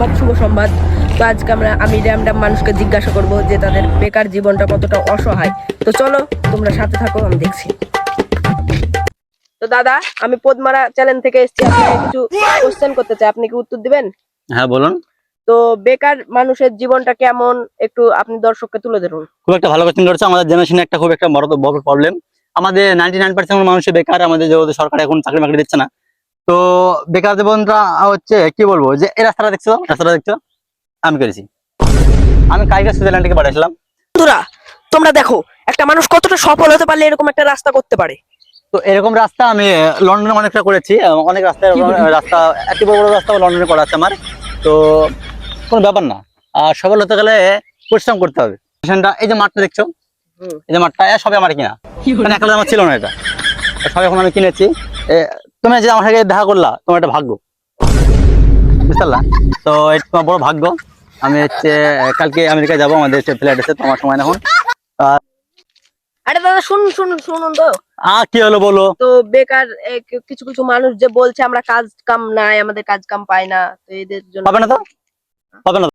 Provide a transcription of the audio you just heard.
সুপ্রভাত, শুভ সংবাদ। তো আজকে আমি র্যান্ডম মানুষকে জিজ্ঞাসা করব যে তাদের বেকার জীবনটা কতটা অসহায়। তো চলো তোমরা সাথে থাকো, আমি দেখছি। তো দাদা, আমি পদ্মারা চ্যানেল থেকে এসেছি, আপনাকে কিছু কোশ্চেন করতে চাই, আপনি কি উত্তর দিবেন? হ্যাঁ বলুন। তো বেকার মানুষের জীবনটা কেমন, একটু আপনি দর্শককে তুলে ধরুন। খুব একটা ভালো কোশ্চেন করেছে। আমাদের জেনারেশনে একটা খুব একটা বড় প্রবলেম। আমাদের 99% মানুষ বেকার। আমাদের যেহেতু সরকার এখন চাকরি বাকরি দিচ্ছে না, তো বেকার জীবনটা হচ্ছে কি বলবো, যে এই রাস্তাটা দেখছো আমি করেছি। আমি কালকে সুইজারল্যান্ড থেকে পাঠিয়েছিলাম। বন্ধুরা, তোমরা দেখো একটা মানুষ কতটা সফল হতে পারলে এরকম একটা রাস্তা করতে পারে। তো এরকম রাস্তা আমি লন্ডনে অনেকটা করেছি। অনেক রাস্তা এত বড় বড় রাস্তা লন্ডনে করা আছে আমার। তো কোনো ব্যাপার না। আর সফল হতে গেলে পরিশ্রম করতে হবে। এই যে মাঠটা দেখছো, এই যে মাঠটা সবে আমার কিনা, মানে একলা আমার ছিল না, এটা সব এখন আমি কিনেছি। তুমি যে আমার সাথে দেখা করলা, তোমার একটা ভাগ্য, বুঝতে পারলা? তো এটা তোমার বড় ভাগ্য। আমি হচ্ছে কালকে আমেরিকা যাবো, আমাদের ফ্লাইট আছে, তোমার সময় এখন। আরে দাদা, শুনুন শুনুন শুনুন তো। কি হলো বলো। তো বেকার কিছু কিছু মানুষ যে বলছে আমরা কাজ কাম নাই, আমাদের কাজ কাম পাই না, তো এদের জন্য হবে না তো, হবে না।